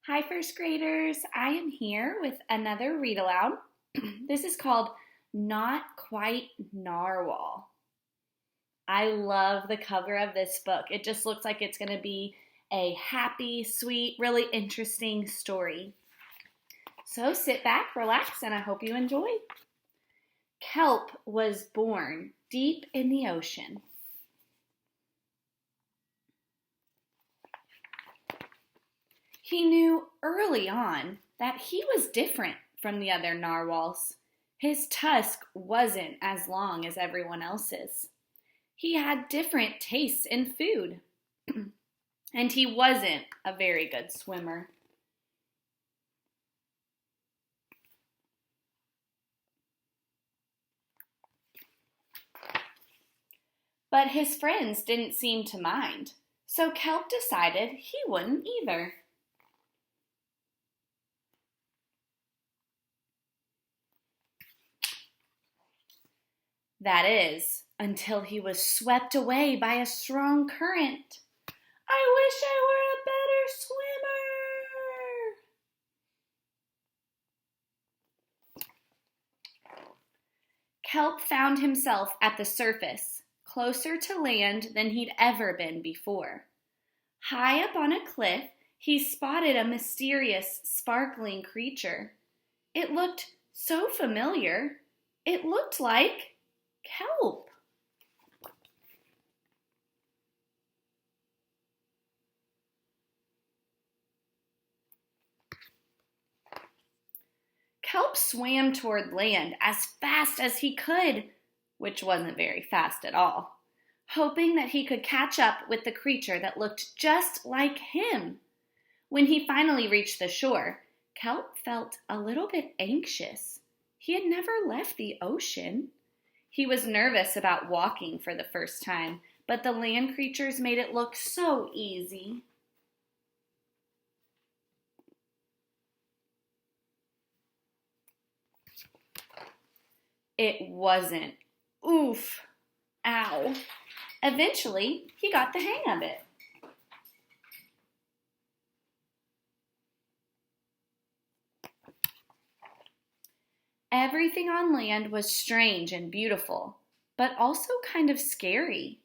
Hi, first graders. I am here with another read aloud. This is called Not Quite Narwhal. I love the cover of this book. It just looks like it's going to be a happy, sweet, really interesting story. So sit back, relax, and I hope you enjoy. Kelp was born deep in the ocean. He knew early on that he was different from the other narwhals. His tusk wasn't as long as everyone else's. He had different tastes in food. And he wasn't a very good swimmer. But his friends didn't seem to mind, so Kelp decided he wouldn't either. That is, until he was swept away by a strong current. I wish I were a better swimmer. Kelp found himself at the surface, closer to land than he'd ever been before. High up on a cliff, he spotted a mysterious, sparkling creature. It looked so familiar. It looked like Kelp. Kelp swam toward land as fast as he could, which wasn't very fast at all, hoping that he could catch up with the creature that looked just like him. When he finally reached the shore, Kelp felt a little bit anxious. He had never left the ocean. He was nervous about walking for the first time, but the land creatures made it look so easy. It wasn't. Oof. Ow. Eventually, he got the hang of it. Everything on land was strange and beautiful, but also kind of scary.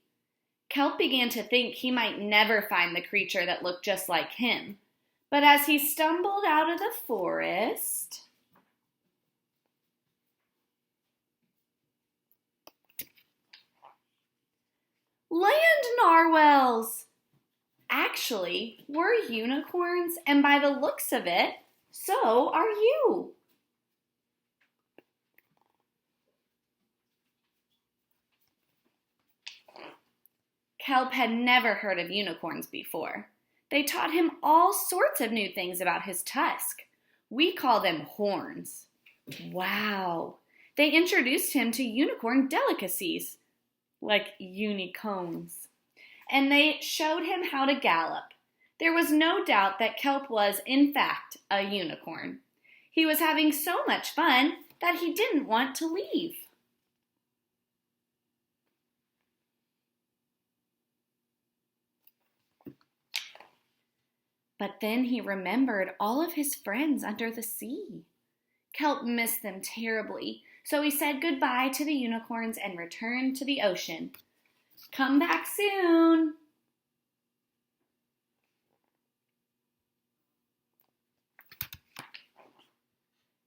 Kelp began to think he might never find the creature that looked just like him. But as he stumbled out of the forest, land narwhals! Actually, we're unicorns, and by the looks of it, so are you. Kelp had never heard of unicorns before. They taught him all sorts of new things about his tusk. We call them horns. Wow. They introduced him to unicorn delicacies, like unicones. And they showed him how to gallop. There was no doubt that Kelp was, in fact, a unicorn. He was having so much fun that he didn't want to leave. But then he remembered all of his friends under the sea. Kelp missed them terribly, so he said goodbye to the unicorns and returned to the ocean. Come back soon.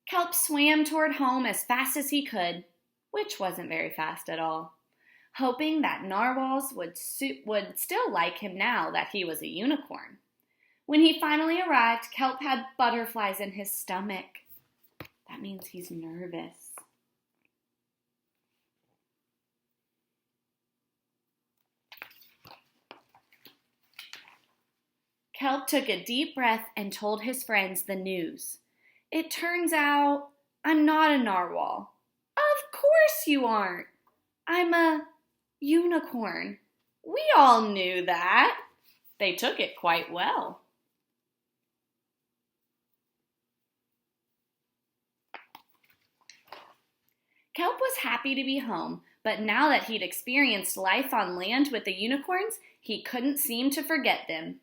Kelp swam toward home as fast as he could, which wasn't very fast at all, hoping that narwhals would still like him now that he was a unicorn. When he finally arrived, Kelp had butterflies in his stomach. That means he's nervous. Kelp took a deep breath and told his friends the news. It turns out I'm not a narwhal. Of course you aren't. I'm a unicorn. We all knew that. They took it quite well. Kelp was happy to be home, but now that he'd experienced life on land with the unicorns, he couldn't seem to forget them.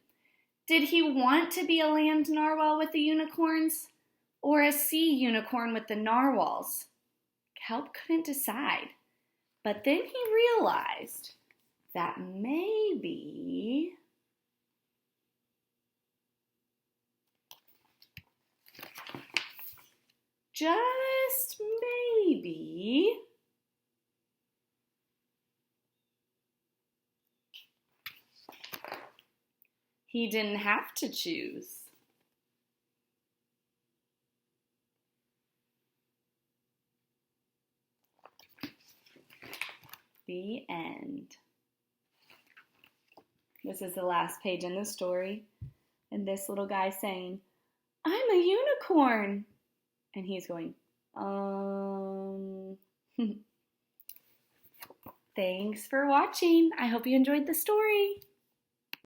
Did he want to be a land narwhal with the unicorns or a sea unicorn with the narwhals? Kelp couldn't decide, but then he realized that maybe just maybe he didn't have to choose. The end. This is the last page in the story. And this little guy saying, "I'm a unicorn." And he's going, Thanks for watching. I hope you enjoyed the story.